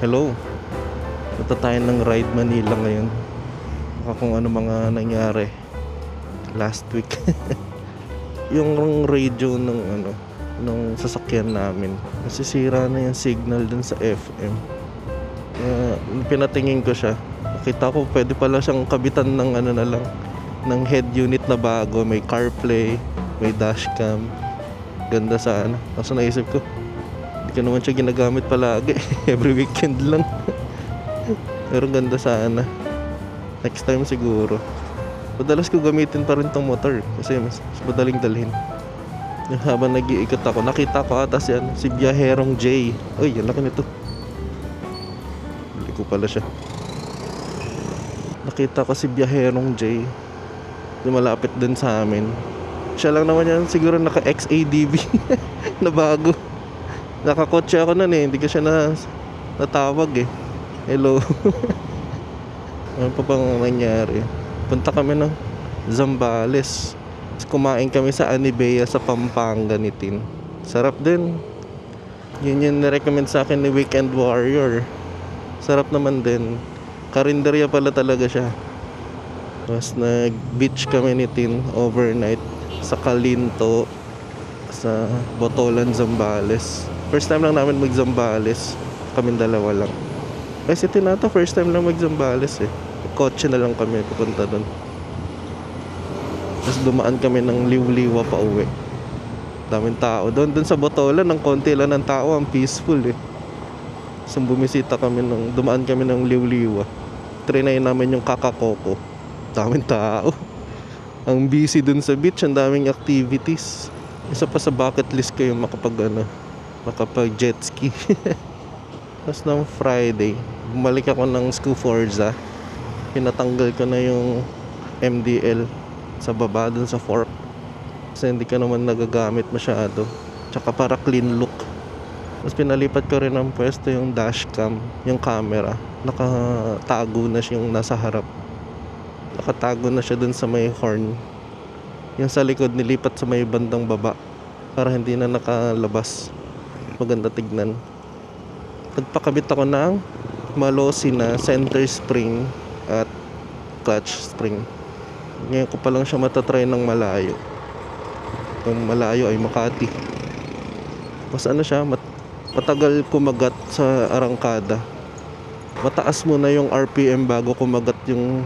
Hello, punta tayo ng Ride Manila ngayon. Baka kung ano mga nangyari last week. Yung radio ng sasakyan namin, nasisira na yung signal dun sa FM. Kaya pinatingin ko siya, nakita ko pwede pala siyang kabitan ng ng head unit na bago. May CarPlay, may dashcam. Ganda sana. Kaso naisip ko, hindi ko naman siya ginagamit palagi. Every weekend lang. Pero ganda sana. Next time siguro. Madalas ko gamitin pa rin tong motor kasi mas madaling dalhin. Yung habang nag-iikot ako, nakita ko ata si Biyaherong J. Uy, ang laki nito. Hindi ko pala siya. Nakita ko si Biyaherong J. Yung malapit din sa amin. Siya lang naman yan siguro naka-XADV na bago. Nakakotse ako nun eh. Hindi ko siya natawag eh. Hello. Ano pa bang nangyari? Punta kami ng Zambales. Kumain kami sa Anibea sa Pampanga ni Tin. Sarap din. Yun yung nirecommend sa akin ni Weekend Warrior. Sarap naman din. Karinderya pala talaga siya. Tapos nag-beach kami ni Tin overnight sa Calinto, sa Botolan, Zambales. First time lang namin mag-Zambales. Kaming dalawa lang. Kasi tinata first time lang mag-Zambales eh. Kotse na lang kami pupunta doon. Tapos dumaan kami ng Liwliwa pa uwi. Daming tao doon sa Botolan, ng konti lang ng tao, ang peaceful eh. So bumisita kami dumaan kami ng Liwliwa. Trinay namin yung Kakakoko. Daming tao. Ang busy dun sa beach, ang daming activities. Isa pa sa bucket list ko yung makapag jet ski. Tapos ng Friday, bumalik ako ng School Forza. Pinatanggal ko na yung MDL sa baba dun sa fork. Kasi hindi ka naman nagagamit masyado. Tsaka para clean look. Tapos pinalipat ko rin ng pwesto yung dashcam, yung camera. Nakatago na siya yung nasa harap. Nakatago na siya dun sa may horn. Yung sa likod nilipat sa may bandang baba para hindi na nakalabas. Maganda tignan. Nagpakabit ako ng Malossi na center spring at clutch spring. Ngayon ko pa lang siya matatry ng malayo. Yung malayo ay Makati. Mas siya, matagal kumagat sa arangkada. Mataas muna yung RPM bago kumagat yung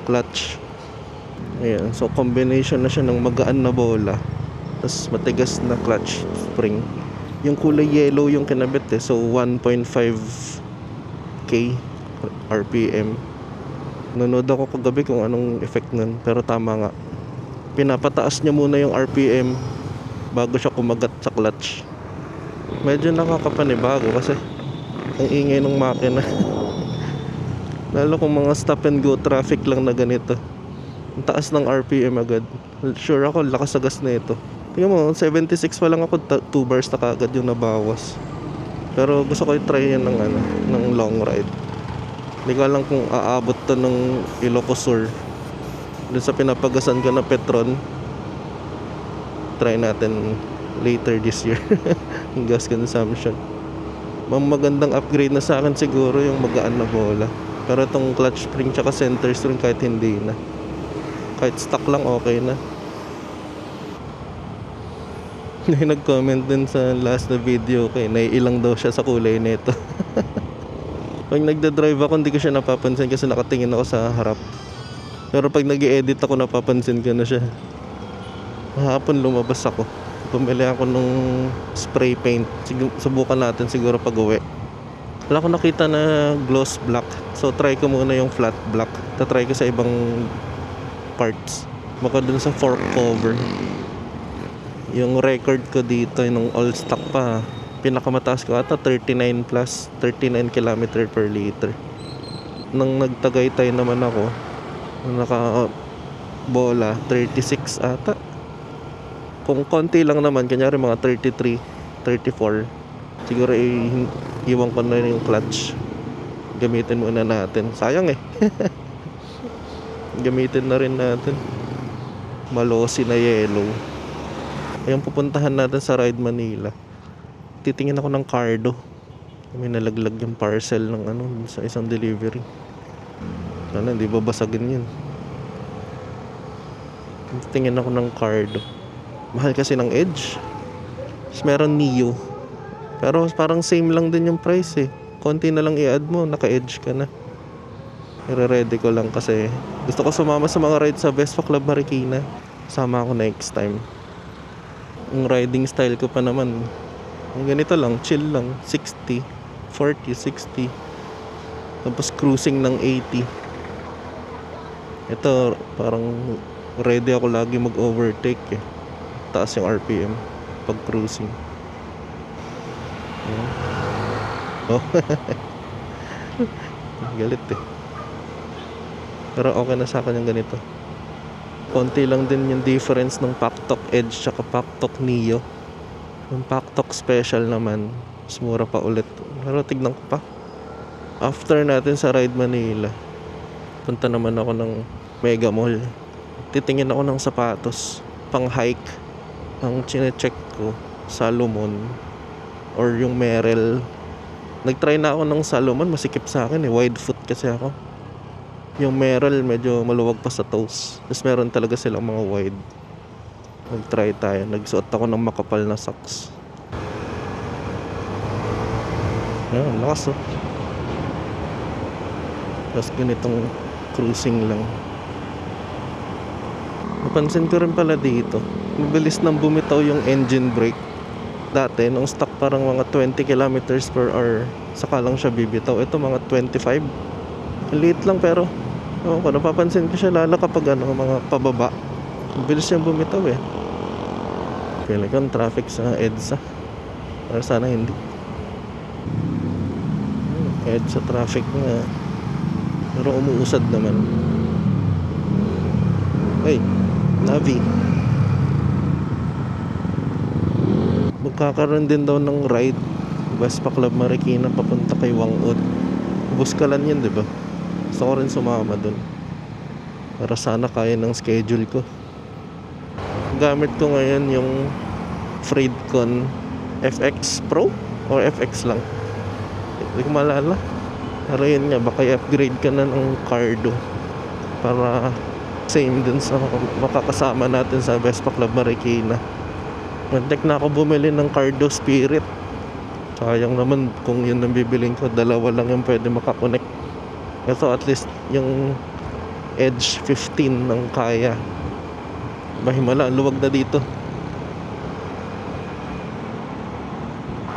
clutch. Ayan, so combination na siya ng magaan na bola tapos matigas na clutch spring. Yung kulay yellow yung kinabit eh, so 1.5k RPM. Nanood ako kagabi kung anong effect nun, pero tama nga, pinapataas niya muna yung RPM bago siya kumagat sa clutch. Medyo nakakapanibago kasi ang ingay ng makina. Lalo kung mga stop and go traffic lang na ganito, ang taas ng RPM agad. Sure ako lakas sa gas na ito. Tingnan mo, 76 pa lang ako, 2 bars na kagad yung nabawas. Pero gusto ko i-try yan ng long ride. Hindi ko alam kung aabot to ng Ilocos Sur. Doon sa pinapagasan ko na Petron. Try natin later this year. Yung gas consumption. Magandang upgrade na sa akin siguro yung magaan na bola. Pero itong clutch spring tsaka center spring kahit hindi na. Kahit stock lang okay na. Nag-comment din sa last na video ko eh, naiilang daw siya sa kulay nito. Pag nagda-drive ako, hindi ko siya napapansin kasi nakatingin ako sa harap. Pero pag nag-i-edit ako, napapansin ko na siya. Hapon lumabas ako. Bumili ako nung spray paint. Subukan natin siguro pag uwi. Wala ko nakita na gloss black. So try ko muna yung flat black. Tatry ko sa ibang parts. Baka dun sa fork cover. Yung record ko dito, yung all stock pa. Pinakamataas ko ata 39 plus 39 km per liter. Nang nagtagaytay naman ako, naka bola 36 ata. Kung konti lang naman, kanyari mga 33, 34, siguro iwan ko na yung clutch. Gamitin muna natin. Sayang eh. Gamitin na rin natin. Malossi na yellow. Ayun, pupuntahan natin sa Ride Manila. Titingin ako ng Cardo. May nalaglag yung parcel ng ano sa isang delivery. Sana hindi babasagin yun. Tingin ako ng card. Mahal kasi ng Edge. Tapos meron Neo. Pero parang same lang din yung price eh. Konti na lang i-add mo, naka-Edge ka na. I-ready ko lang kasi gusto ko sumama sa mga ride sa Vespa Club Marikina. Sama ako next time. Yung riding style ko pa naman, yung ganito lang, chill lang, 60, 40, 60. Tapos cruising ng 80. Ito, parang ready ako lagi mag-overtake eh. Taas yung RPM pag cruising. Oh. Galit eh. Pero okay na sa akin yung ganito. Konti lang din yung difference ng Paktok Edge tsaka Paktok Neo. Yung Paktok Special naman, mas mura pa ulit. Pero tignan ko pa. After natin sa Ride Manila, punta naman ako ng Mega Mall. Titingin ako ng sapatos pang hike. Ang chine-check ko, Salomon or yung Merrell. Nagtry na ako ng Salomon, masikip sa akin eh, wide foot kasi ako. Yung Merrell medyo maluwag pa sa toes. Tapos meron talaga silang mga wide. Nag-try tayo, nagsuot ako ng makapal na socks. Ayan, lakas oh. Tapos ganitong cruising lang. Napansin ko rin pala dito, mabilis nang bumitaw yung engine brake. Dati, nung stock parang mga 20 kilometers per hour, saka lang siya bibitaw. Ito mga 25. Liit lang pero, napapansin ko siya lalo kapag mga pababa. Mabilis niyang bumitaw eh. Feel like traffic sa EDSA. Pero sana hindi. EDSA traffic nga. Pero umuusad naman. Hey, Navi. Magkakaroon din daw ng ride Vespa Club Marikina papunta kay Wangod. Buskalan yun, diba? Gusto ko rin sumama dun para sana kaya ng schedule ko. Gamit ko ngayon yung Freedcon FX Pro o FX lang, hindi ko maalala. Pero yun nga, baka i-upgrade ka na ng cardo para same dun sa makakasama natin sa Vespa Club Marikina. Mantek na ako bumili ng Cardo Spirit. Sayang naman kung yun ang bibiling ko, dalawa lang yung pwede makakonect. Ito at least yung Edge 15 ng kaya. Bahimala, luwag na dito.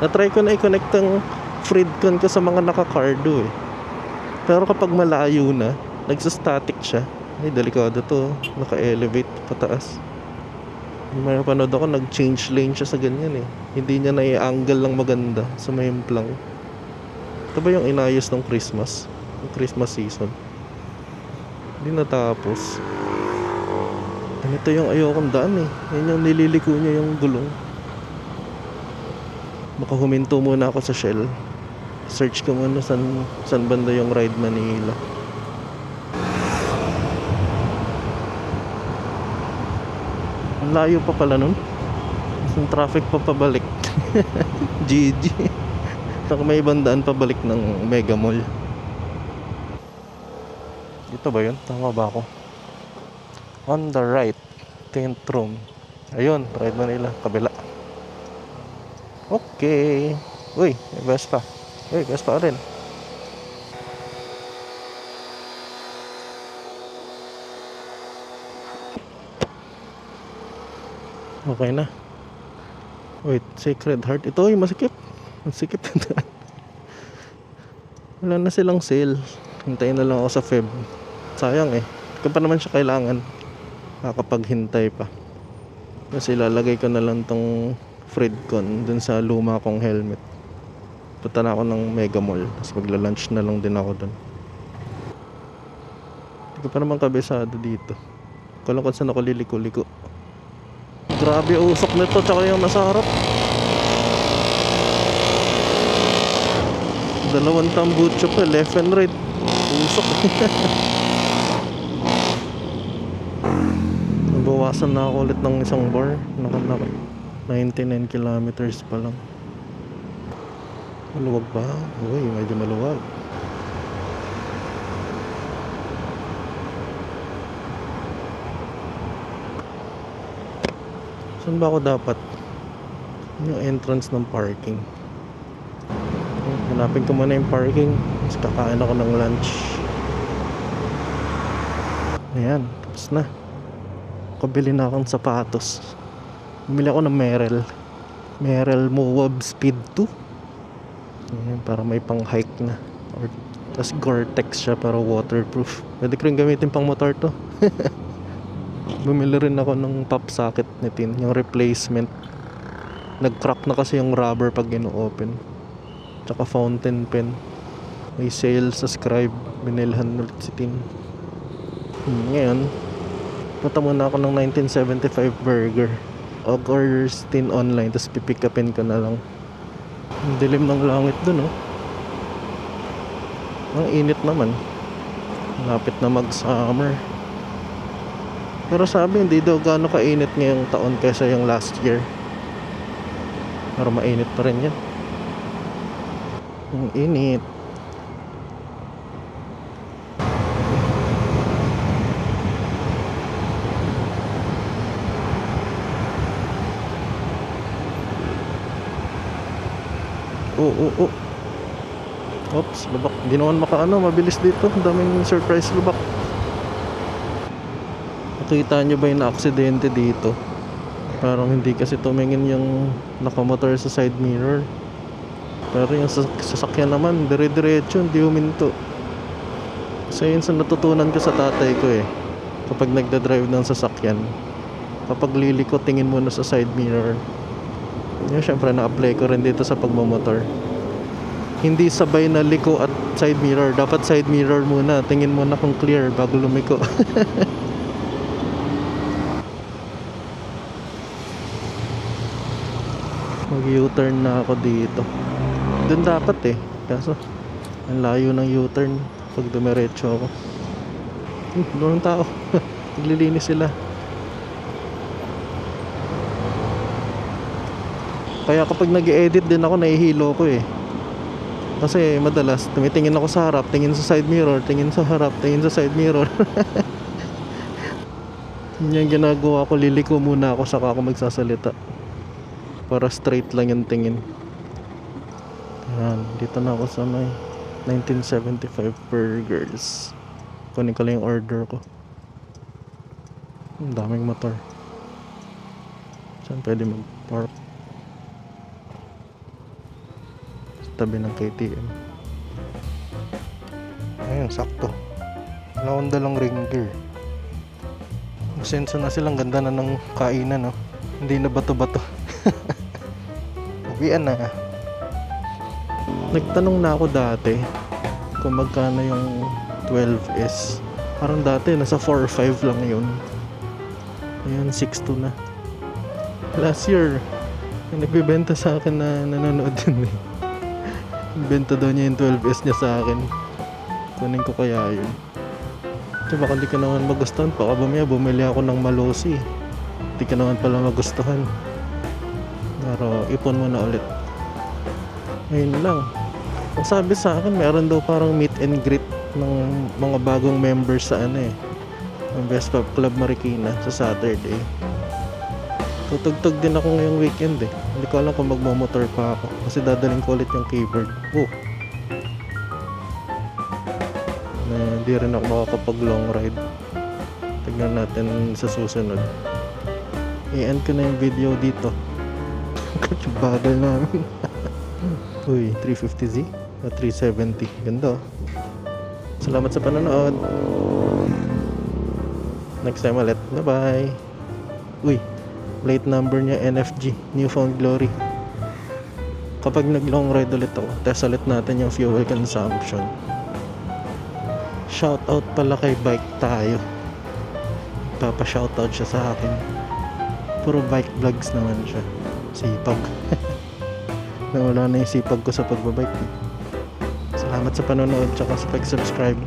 Na-try ko na i-connect ang Freedcon ko sa mga naka-cardo eh. Pero kapag malayo na, nagsa-static siya. Ay, delikado to. Naka-elevate pataas. May panood ako, nag-change lane siya sa ganyan eh. Hindi niya na-i-angle lang maganda sa may implang. Ito ba yung inayos ng Christmas? Yung Christmas season. Hindi natapos. Ito yung ayokong daan eh. Yan yung nililiko niya yung gulong. Baka huminto muna ako sa Shell. Search ko muna saan banda yung Ride Manila. Layo pa pala nun. Yung traffic pa pabalik. GG. Saka may ibang daan pabalik ng Mega Mall. Dito ba yun? Tama ba ako? On the right, tent room. Ayun, Ride Manila, kabila. Okay. Uy, may Vespa. Uy, Vespa rin. Okay na. Wait, Sacred Heart. Ito ay masikip. Masikip. Wala na silang sale. Hintayin na lang ako sa Feb. Sayang eh. Kung pa naman siya kailangan, nakapaghintay pa. Kasi lalagay ko na lang tong Freedcon dun sa luma kong helmet. Punta na ako ng Mega Mall. Tapos magla-lunch na lang din ako dun. Hindi ko pa naman kabisado dito. Kung saan ako liliko-liko. Grabe usok nito, tsaka yung nasa harap. Dalawang tambucho pa, left and right. Usok. Nabawasan na ako ulit ng isang bar. Naka 99 kilometers pa lang. Maluwag ba? Uy, medyo maluwag. Saan ba ako dapat? Yung entrance ng parking. Hanapin ko muna yung parking. Tapos kakain ako ng lunch. Ayan, tapos na. Kabili na akong sapatos. Bumili ako ng Merrell Moab Speed 2. Ayan, para may pang hike na. Tapos Gore-Tex siya para waterproof. Pwede ko rin gamitin pang motor to. Bumili rin ako ng pop socket nitin, yung replacement. Nag-crack na kasi yung rubber pag ino-open. Tsaka fountain pen. May sale sa Scribe. Binilhan ulit si Tin. Ngayon, punta muna ako ng 1975 burger. Order si Tin online, tapos pipick upin ko na lang. Ang dilim ng langit dun, oh. Ang init naman. Lapit na mag-summer. Pero sabi, hindi daw gaano kainit ngayong taon kaysa yung last year. Pero mainit pa rin yan. Ang init. Oh. Oops, lubak. Hindi naman mabilis dito. Ang daming surprise lubak. Nakita nyo ba yung aksidente dito? Parang hindi kasi tumingin yung nakamotor sa side mirror. Pero yung sasakyan naman, dire-diretso, hindi huminto. So yun sa natutunan ko sa tatay ko eh. Kapag nagda-drive ng sasakyan, kapag liliko, tingin muna sa side mirror. Yun, syempre na-apply ko rin dito sa pagmamotor. Hindi sabay na liko at side mirror. Dapat side mirror muna. Tingin muna kung clear bago lumiko. Mag-U-turn na ako dito. Doon dapat eh. Kaso, ang layo ng U-turn pag dumiretso ako. Doon tao. Naglilinis sila. Kaya kapag nag-edit din ako, nahihilo ko eh. Kasi madalas, tumitingin ako sa harap, tingin sa side mirror, tingin sa harap, tingin sa side mirror. Yun yung ginagawa ko, liliko muna ako saka ako magsasalita. Para straight lang yung tingin. Ayan, dito na ako sa may 1975 burgers. Kunin ko lang yung order ko. Ang daming motor. Saan pwede mag-park? Tabi ng KTM. Ayun, sakto. Wala akong dalang ring gear. Masenso na silang ganda na ng kainan, no? Hindi na bato-bato. Uwian na. Nagtanong na ako dati kung magkano yung 12S. Parang dati nasa 4-5 lang yun. Ayan, 6-2 na. Last year, nagbibenta sa akin na nanonood din eh. Benta daw niya yung 12S niya sa akin. Kunin ko kaya yun. Kasi baka di ka naman magustuhan. Baka bumili ako ng Malosi. Di ka naman pala magustuhan. Pero ipon mo na ulit. Ayun lang. Ang sabi sa akin, meron daw parang meet and greet ng mga bagong members sa ano eh, ng Best Pop Club Marikina sa Saturday. Tutugtog din ako ngayong weekend eh. Hindi ko alam kung magmamotor pa ako kasi dadaling ko ulit yung keyboard. Na hindi rin ako makakapag long ride. Tignan natin sa susunod. I-end ko na yung video dito. Yung bagal namin. Uy, 350Z o 370. Ganda oh. Salamat sa panonood. Next time ulit. Bye bye. Uy, plate number niya NFG, Newfound Glory. Kapag nag-long ride ulit ako, test ulit natin yung fuel consumption. Shoutout pala kay Bike Tayo. Papa-shoutout siya sa akin. Puro bike vlogs naman siya. Sipag. Nawala na yung sipag ko sa pagbabike. Salamat sa panonood tsaka sa pag-subscribe.